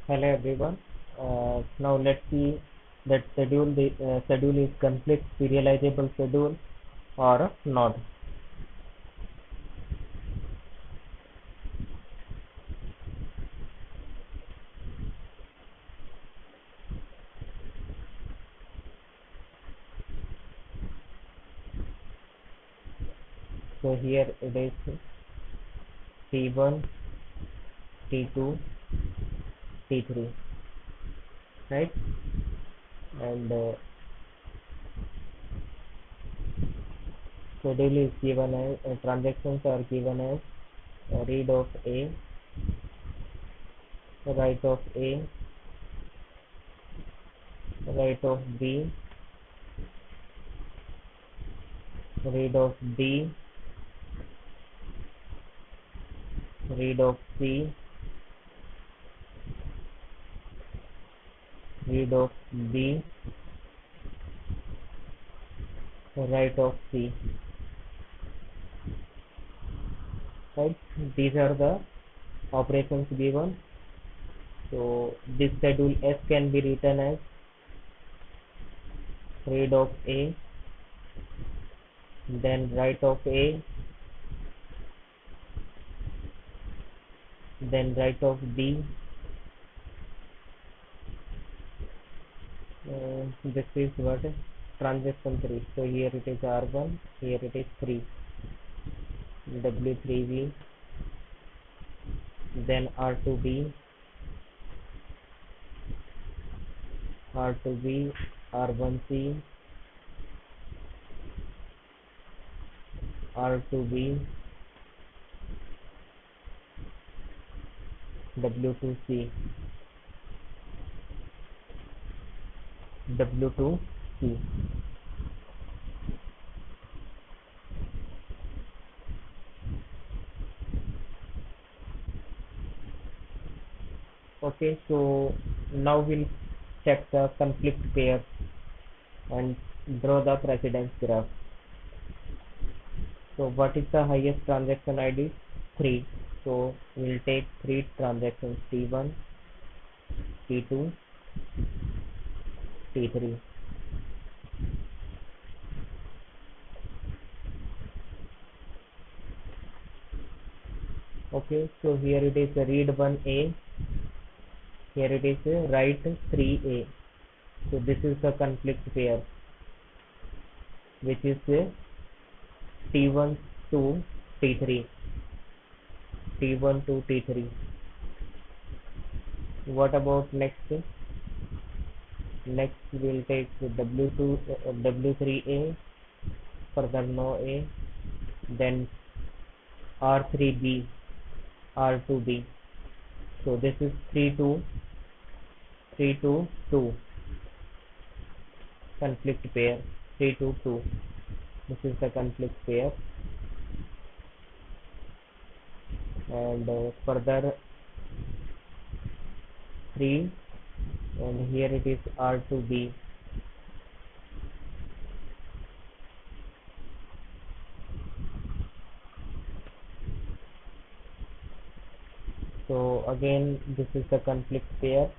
Hello everyone. Now let's see that schedule is complete serializable schedule or not. So here it is T1, T2, T3, right? And schedule is given as transactions are given as read of A, write of A, write of B, read of D, read of C, read of B, write of C, right? These are the operations given. So this schedule S can be written as read of A, then write of A, then write of B. This is what transaction 3. So here it is R1, here it is 3, W3B, then R2B, R2B, R1C, R2B, W2C, W2C. Okay, so now we'll check the conflict pair and draw the precedence graph. So what is the highest transaction ID? 3. So we'll take 3 transactions, T1, T2, T3. Okay, so here it is read 1A, here it is write 3A. So this is the conflict pair, which is T1 to T3, T1 to T3. What about next? Next we'll take W3A, further no A, then R3B, R2B. So this is 3 to 2 conflict pair, 3 to 2. This is the conflict pair, and further 3, and here it is R2B. So again this is the conflict pair,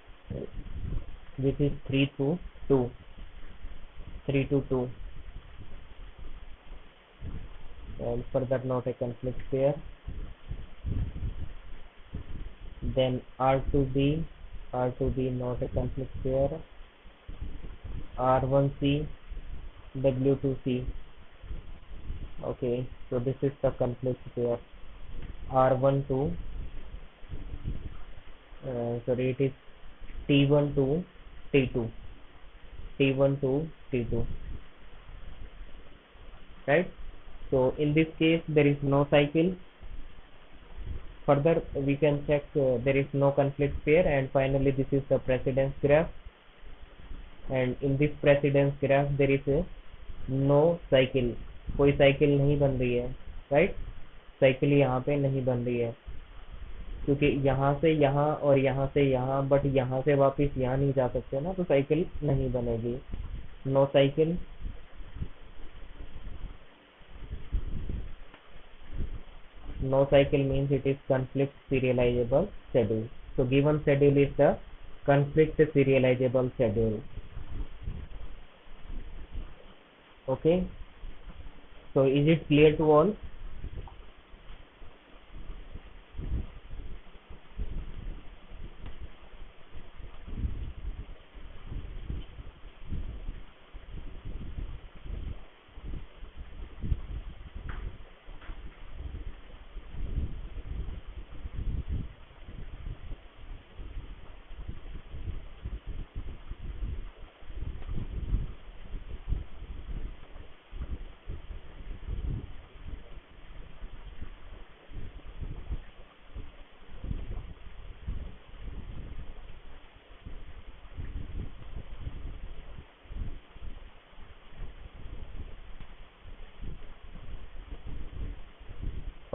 which is 3 to 2, 3 to 2, and further not a conflict pair. Then R2B, R2B not a conflict pair, R1C, W2C. Okay, so this is the conflict pair, R1 to sorry, it is T1 to T2, T1 to T2, right? So in this case there is no cycle. Further we can check there is no conflict pair, and finally this is the precedence graph, and in this precedence graph there is no cycle, कोई cycle नहीं बन रही है, right? Cycle यहाँ पे नहीं बन रही है, क्योंकि यहाँ से यहाँ और यहाँ से यहाँ, बट यहाँ से वापस यहाँ नहीं जा सकते ना, तो साइकिल नहीं बनेगी. No cycle. No cycle means it is conflict serializable schedule. So given schedule is the conflict serializable schedule. Okay, so is it clear to all?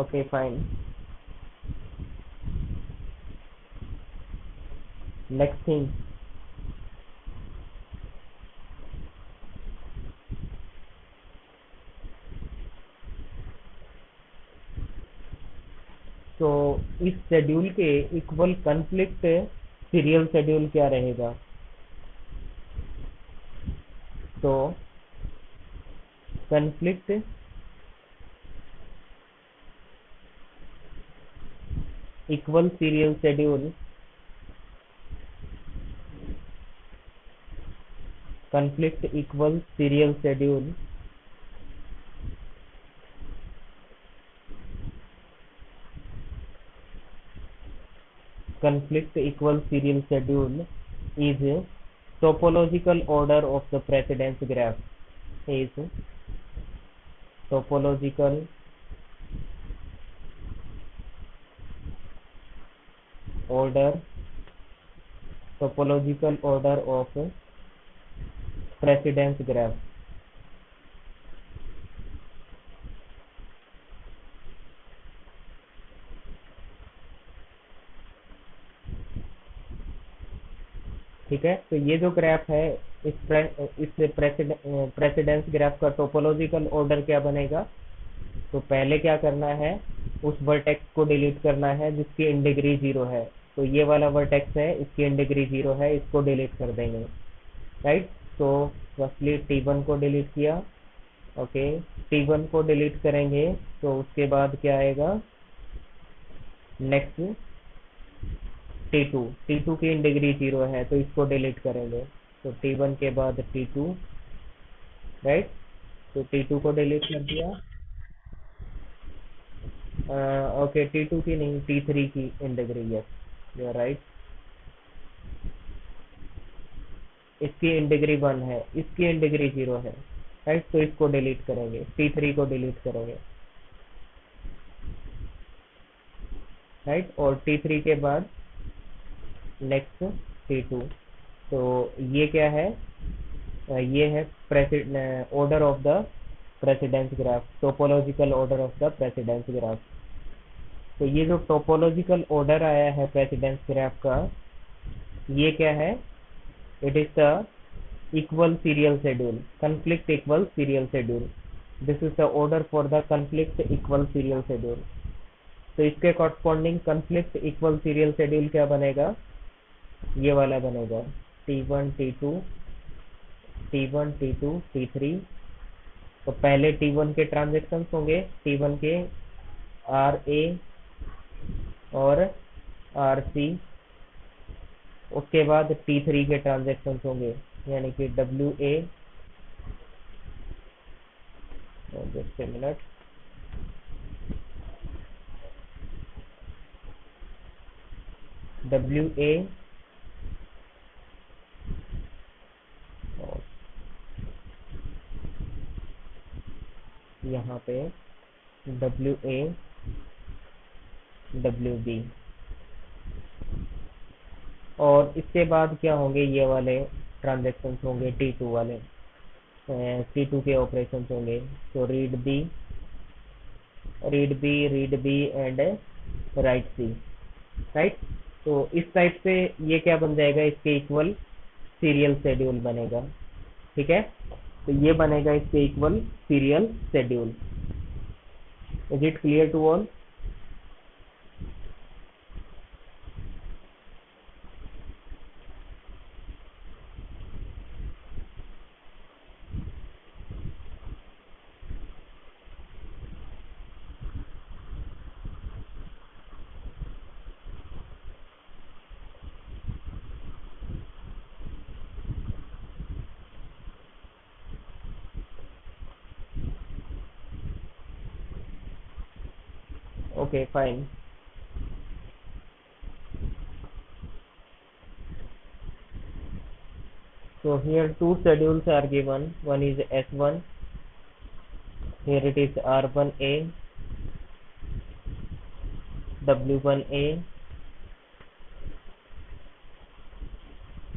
Okay, fine. Next thing, तो इस शेड्यूल के equal conflict serial schedule क्या रहेगा? तो conflict equal serial schedule, conflict equals serial schedule conflict equals serial schedule is topological order of the precedence graph, is topological order of precedence graph. ठीक है, तो ये जो ग्राफ है इस प्रेसिडेंस ग्राफ का टोपोलॉजिकल ऑर्डर क्या बनेगा? तो पहले क्या करना है, उस वर्टेक्स को डिलीट करना है जिसकी इन डिग्री 0 है। तो ये वाला वर्टेक्स है, इसकी इन डिग्री 0 है, इसको डिलीट कर देंगे, राइट। तो फर्स्टली T1 को डिलीट किया। ओके, T1 को डिलीट करेंगे तो उसके बाद क्या आएगा, नेक्स्ट T2 की इन डिग्री 0 है तो इसको डिलीट करेंगे। तो T1 के बाद T2, राइट। तो T2 को डिलीट कर दिया। ओके, T2 की नहीं, T3 की in degree, yes you are right. इसकी इन डिग्री 1 है, इसकी इन डिग्री 0 है, राइट। तो इसको डिलीट करेंगे, T3 को डिलीट करेंगे, राइट। और T3 के बाद नेक्स्ट T2। तो ये क्या है, ये है order of the precedence graph, topological order of the precedence graph. तो ये जो टोपोलॉजिकल ऑर्डर आया है प्रेसिडेंस ग्राफ का, ये क्या है, it is the equal serial schedule, conflict equal serial schedule. This is the order for the conflict equal serial schedule. तो इसके corresponding conflict equal serial schedule क्या बनेगा, ये वाला बनेगा, T1 T2 T1 T2 T3। तो पहले T1 के ट्रांजेक्शन होंगे, T1 के RA और RC। उसके बाद T3 के ट्रांजेक्शन होंगे, यानी कि WA, just a minute, WA और यहाँ पे WA WB। और इसके बाद क्या होंगे, ये वाले ट्रांजेक्शन होंगे T2 वाले, T2 के ऑपरेशन होंगे। तो read B and write C, right. तो इस टाइप से ये क्या बन जाएगा, इसके इक्वल सीरियल शेड्यूल बनेगा, ठीक है। तो ये बनेगा इसके equal serial schedule. Is it clear to all? Okay, fine. So here two schedules are given. One is S1. Here it is R1A, W1A,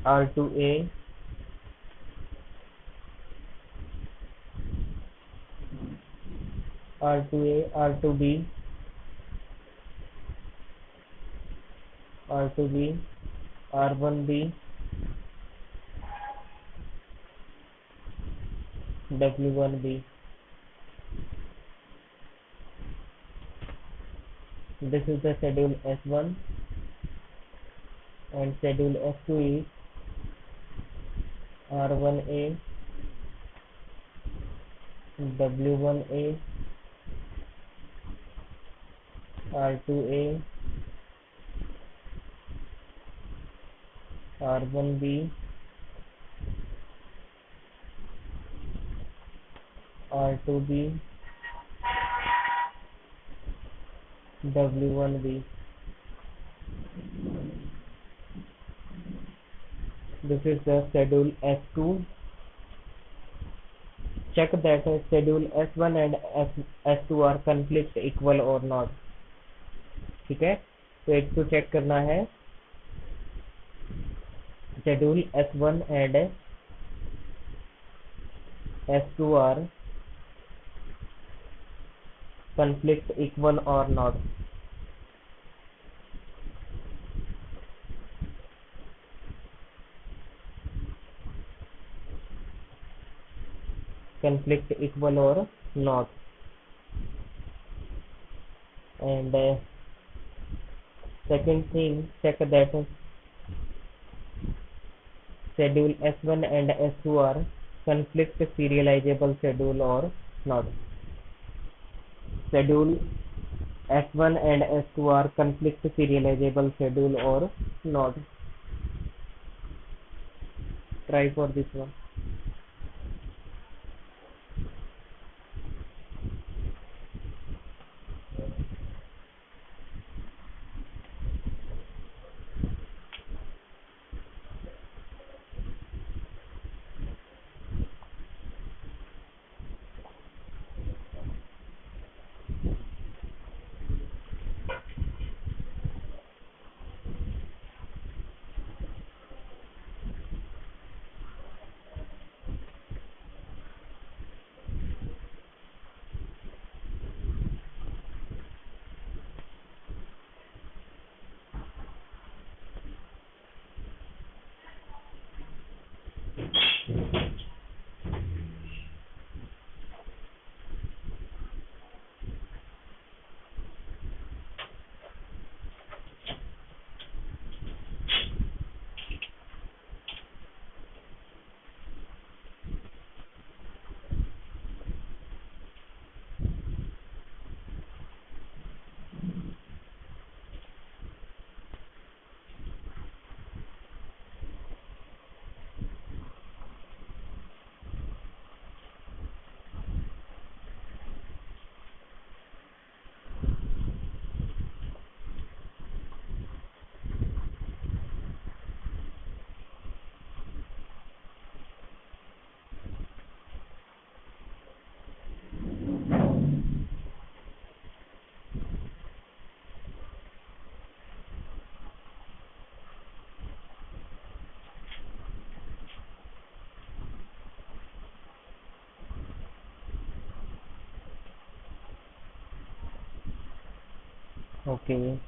R2A, R2A, R2B, R2B, R1B, W1B. This is the schedule S1, and schedule S2 is R1A, W1A, R2A, R1B, R2B, W1B. This is the schedule S2. Check that schedule S1 and S2 are conflict equal or not. ठीक है, तो एक तो check करना है schedule S1 and S2 are conflict equal or not. Conflict equal or not. And second thing, check that schedule S1 and S2 are conflict serializable schedule or not. Schedule S1 and S2 are conflict serializable schedule or not. Try for this one. Okay.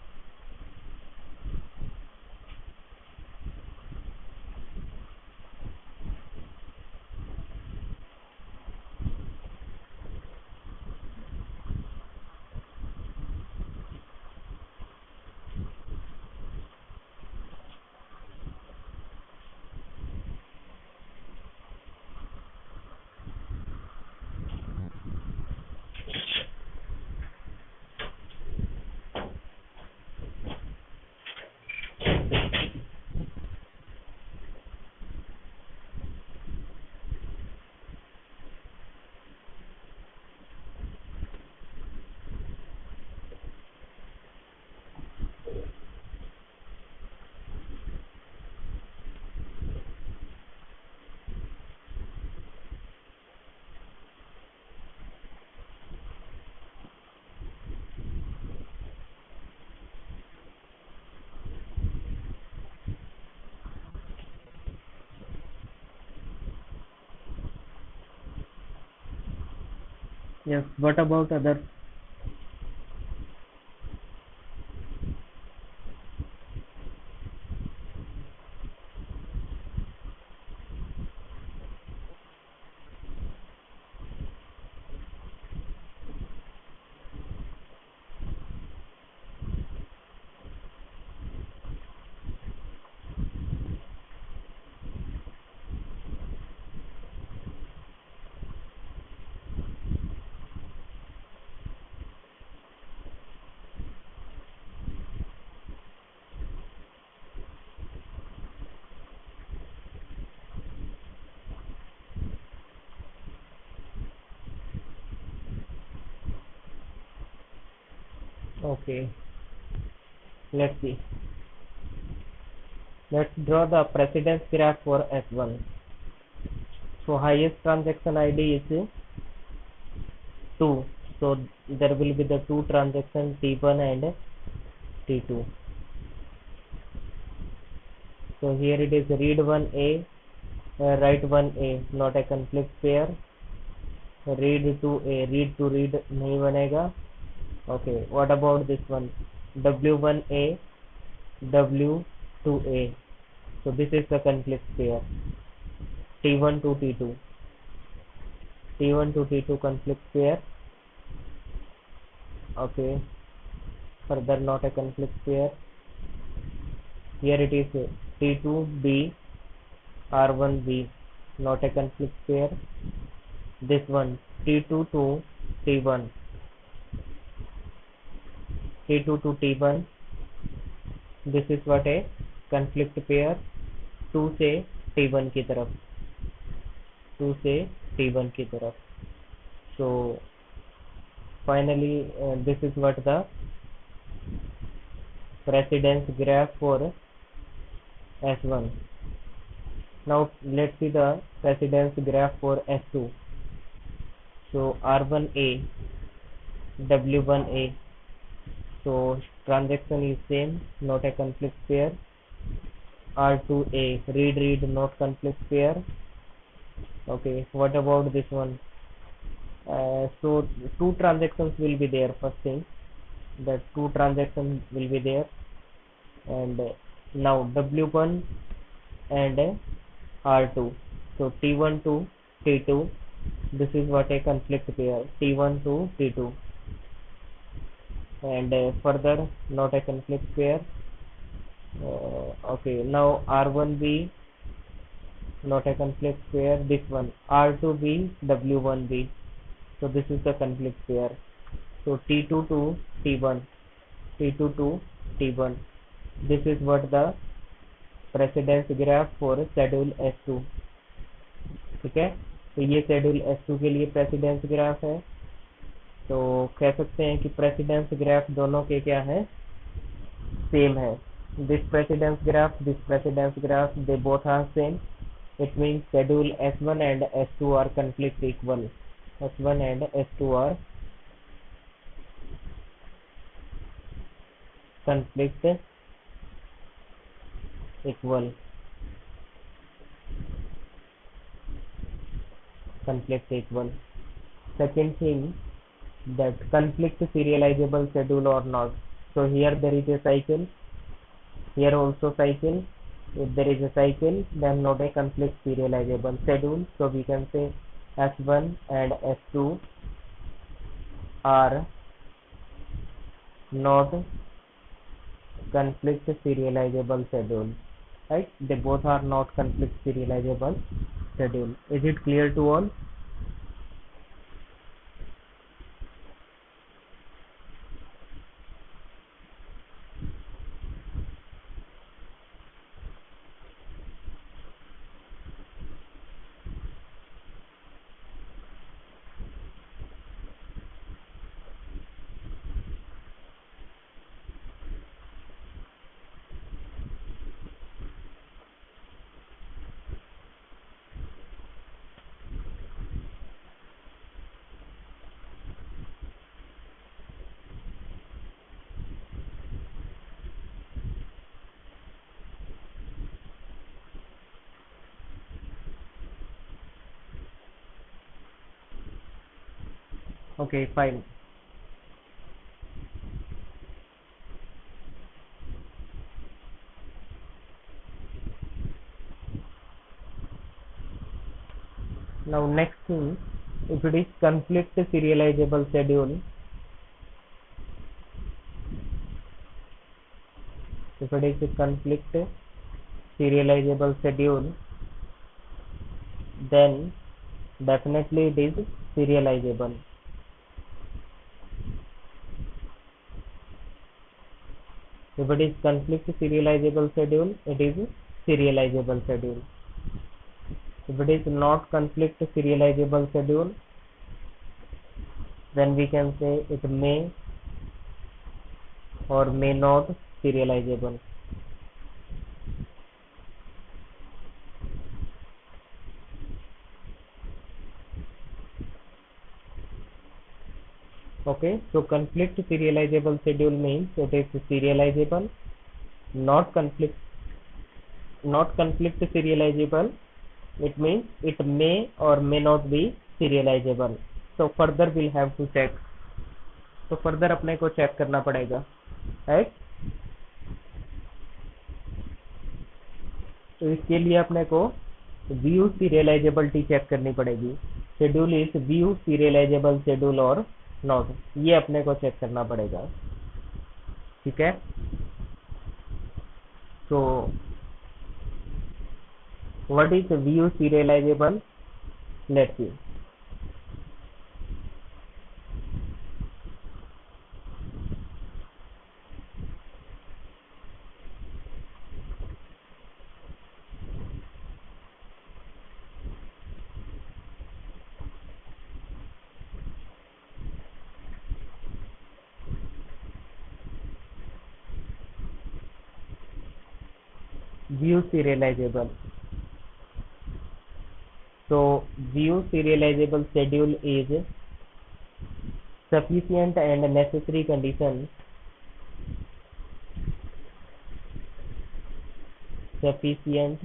Yes, what about other? Okay, let's see. Let's draw the precedence graph for S1. So highest transaction ID is 2. So there will be the two transactions T1 and T2. So here it is read 1A, write 1A, not a conflict pair. Read to A, read to read नहीं बनेगा. Okay, what about this one? W1A, W2A. So this is the conflict pair. T1 to T2. T1 to T2 conflict pair. Okay, further not a conflict pair. Here it is T2B, R1B, not a conflict pair. This one T2 to T1, T2 to T1. This is what a conflict pair. 2 से T1 की तरफ, 2 से T1 की तरफ. So finally this is what the precedence graph for S1. Now let's see the precedence graph for S2. So R1A, W1A. So transaction is same, not a conflict pair. R2A, read not conflict pair. Okay, what about this one? So two transactions will be there. First thing, that two transactions will be there. And now W1 and R2. So T1 to T2. This is what a conflict pair. T1 to T2. And further not a conflict pair. Okay, now R1B, not a conflict pair. This one R2B, W1B. So this is the conflict pair. So T2 to T1, T2 to T1. This is what the precedence graph for schedule S2. ठीक है, तो ये schedule S2 के लिए precedence graph है. तो कह सकते हैं कि प्रेसिडेंस ग्राफ दोनों के क्या है, सेम है. This precedence graph, they both are same. It means schedule S1 and S2 are conflict equal. S1 and S2 are conflict equal. Conflict equal. Second thing, that conflict serializable schedule or not. So here there is a cycle, here also cycle. If there is a cycle, then not a conflict serializable schedule. So we can say S1 and S2 are not conflict serializable schedule, right? They both are not conflict serializable schedule. Is it clear to all? Okay, fine. Now next thing, if it is conflict serializable schedule, if it is a conflict serializable schedule, then definitely it is serializable. If it is conflict serializable schedule, it is serializable schedule. If it is not conflict serializable schedule, then we can say it may or may not serializable. Okay, so conflict serializable schedule means it is serializable. Not conflict serializable, it means it may or may not be serializable. So further we'll have to check. तो further अपने को check करना पड़ेगा, right. तो इसके लिए अपने को व्यू सीरियलाइजेबिलिटी चेक करनी पड़ेगी। Schedule is view serialisable schedule और नॉट, ये अपने को चेक करना पड़ेगा, ठीक है। तो what is view serialisable, let's see. View serializable, so view serializable schedule is sufficient and necessary condition, sufficient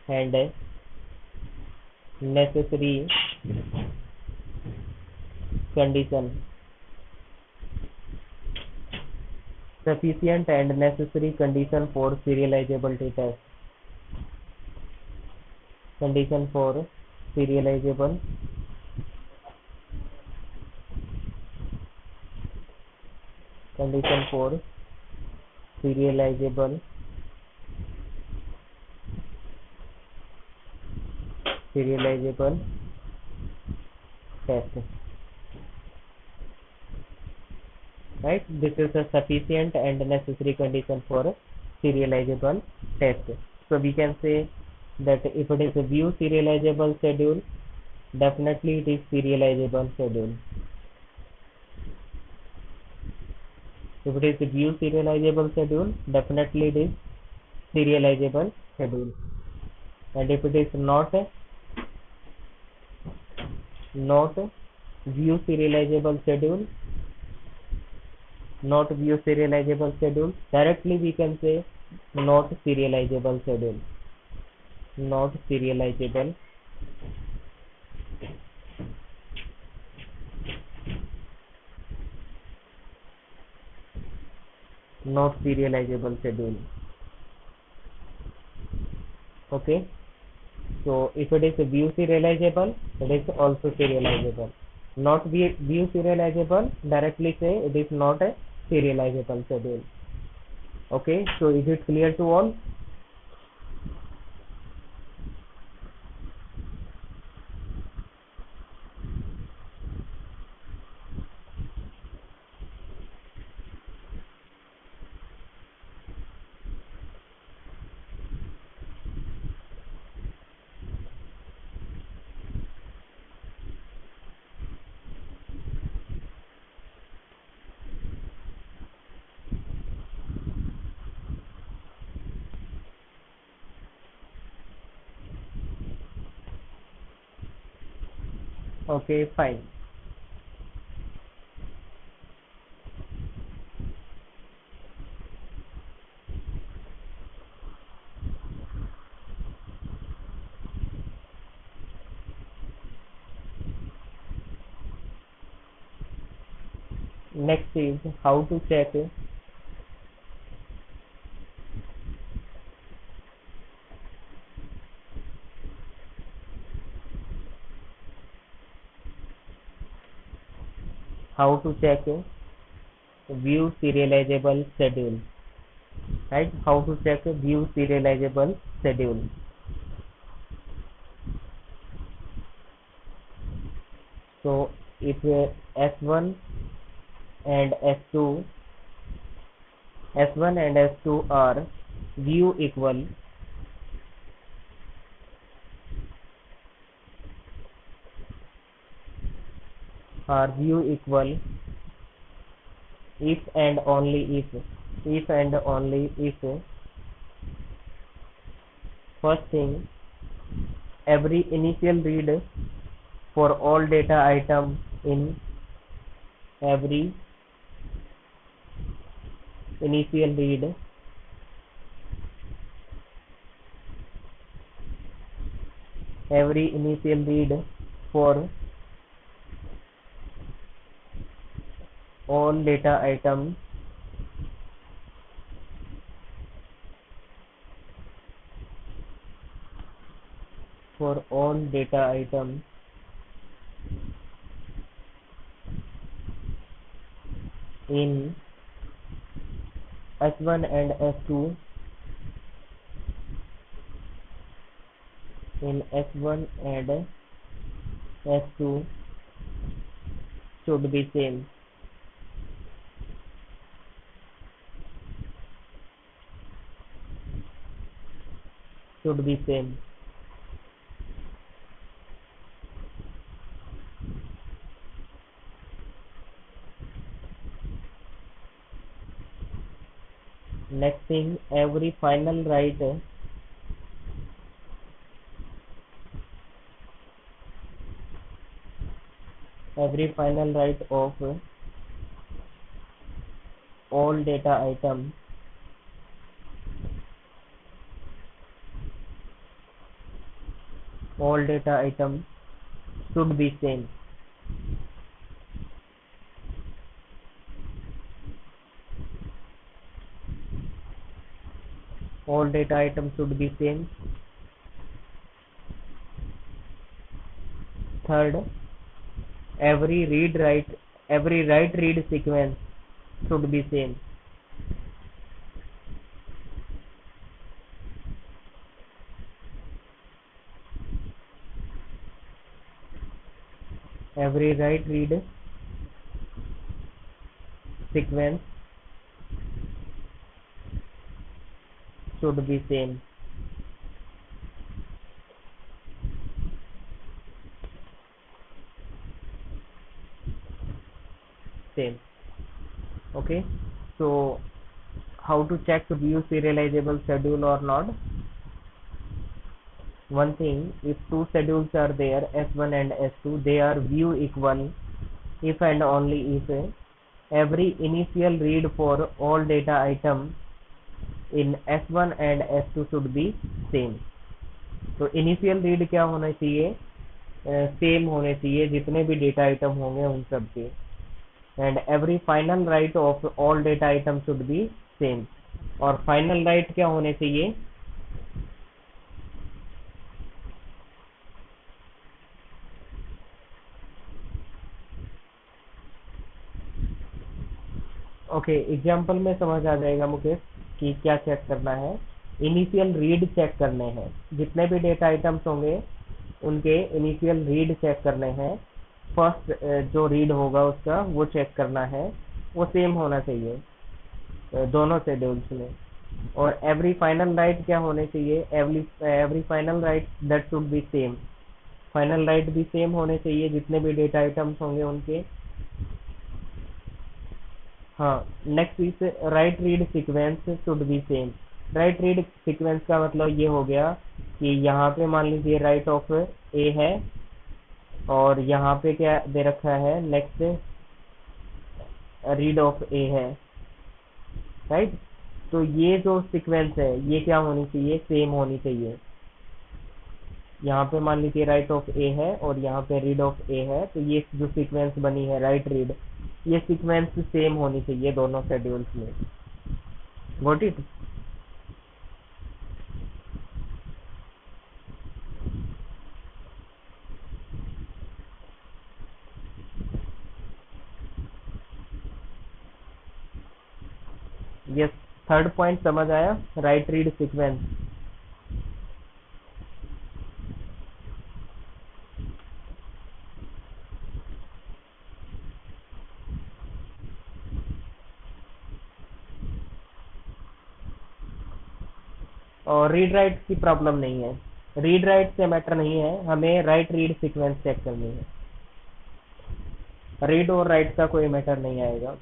and necessary condition, sufficient and necessary condition for serializability test, condition for serializable condition for serializable serializable test, right? This is a sufficient and necessary condition for serializable test. So we can say that if it is a view serializable schedule, definitely it is serializable schedule. If it is a view serializable schedule, definitely it is serializable schedule. And if it is not view serializable schedule, not view serializable schedule, directly we can say not serializable schedule, not serializable not serializable schedule. Okay, so if it is a view serializable, it is also serializable. Not view serializable, directly say it is not a serializable schedule. Okay, so is it clear to all? Okay, fine. next is how to check view serializable schedule, right? How to check view serializable schedule. So if S1 and S2 S1 and S2 are view equal, if and only if first thing, every initial read for all data item in every initial read for all data items in S1 and S2 should be same. Next thing, every final write of all data item should be same. All data items should be same. Third, every write read sequence should be same. Every write read sequence should be same. Okay, so how to check view serializable schedule or not? One thing, if two schedules are there, S1 and S2, they are view equal if and only if every initial read for all data item in S1 and S2 should be same. तो initial read क्या होना चाहिए? Same होने चाहिए जितने भी data item होंगे उन सब के. And every final right of all data item should be same. और फाइनल राइट क्या होने चाहिए? ओके, एग्जाम्पल में समझ आ जाएगा मुकेश कि क्या चेक करना है. इनिशियल रीड चेक करने हैं, जितने भी डेटा आइटम्स होंगे उनके इनिशियल रीड चेक करने हैं. फर्स्ट जो रीड होगा उसका वो चेक करना है, वो सेम होना चाहिए दोनों शेड्यूल्स में. और एवरी फाइनल राइट क्या होने चाहिए? Every final right that should be same. Final right भी सेम होने चाहिए जितने भी डेटा आइटम्स होंगे उनके. हाँ, next is right read sequence should be same. Right read sequence का मतलब ये हो गया कि यहाँ पे मान लीजिए राइट ऑफ ए है और यहाँ पे क्या दे रखा है, नेक्स्ट रीड ऑफ ए है, राइट. तो ये जो सीक्वेंस है ये क्या होनी चाहिए? सेम होनी चाहिए. यहाँ पे मान लीजिए राइट ऑफ ए है और यहाँ पे रीड ऑफ ए है, तो ये जो सीक्वेंस बनी है राइट रीड, ये सीक्वेंस सेम होनी चाहिए दोनों शेड्यूल्स में। Got it? Yes, third point समझ आया, राइट रीड सीक्वेंस। और रीड राइट की प्रॉब्लम नहीं है, रीड राइट से मैटर नहीं है, हमें राइट रीड सीक्वेंस चेक करनी है। रीड और राइट का कोई मैटर नहीं आएगा।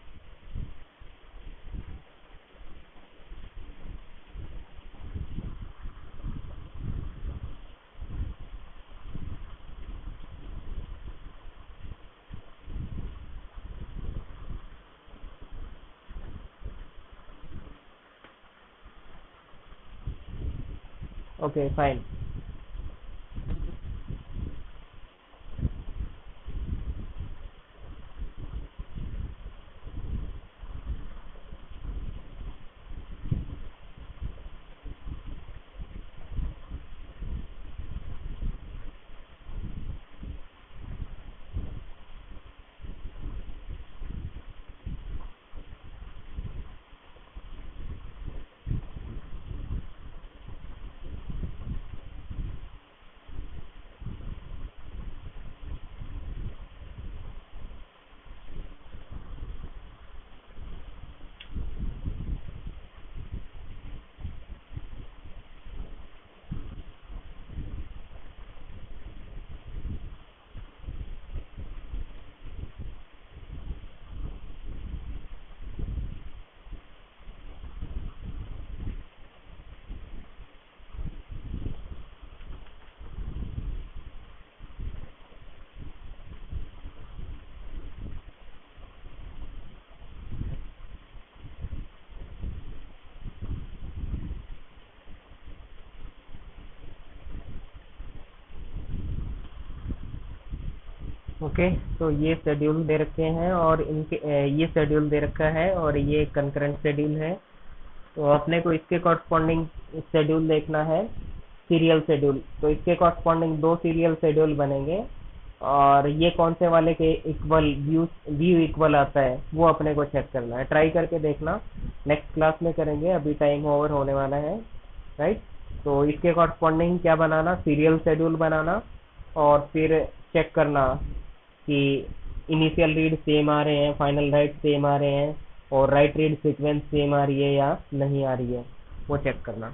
Okay fine. ओके, तो ये शेड्यूल दे रखे हैं और इनके ये शेड्यूल दे रखा है और ये कंकरेंट शेड्यूल है। तो अपने को इसके कॉरस्पॉन्डिंग शेड्यूल देखना है, सीरियल शेड्यूल। तो इसके कॉरस्पॉन्डिंग दो सीरियल शेड्यूल बनेंगे और ये कौन से वाले के इक्वल व्यू इक्वल आता है वो अपने को चेक करना है। ट्राई करके देखना, नेक्स्ट क्लास में करेंगे, अभी टाइम ओवर होने वाला है, राइट? तो इसके कॉरस्पॉन्डिंग क्या बनाना, सीरियल शेड्यूल बनाना और फिर चेक करना कि इनिशियल रीड सेम आ रहे हैं, फाइनल राइट सेम आ रहे हैं और राइट रीड सीक्वेंस सेम आ रही है या नहीं आ रही है, वो चेक करना।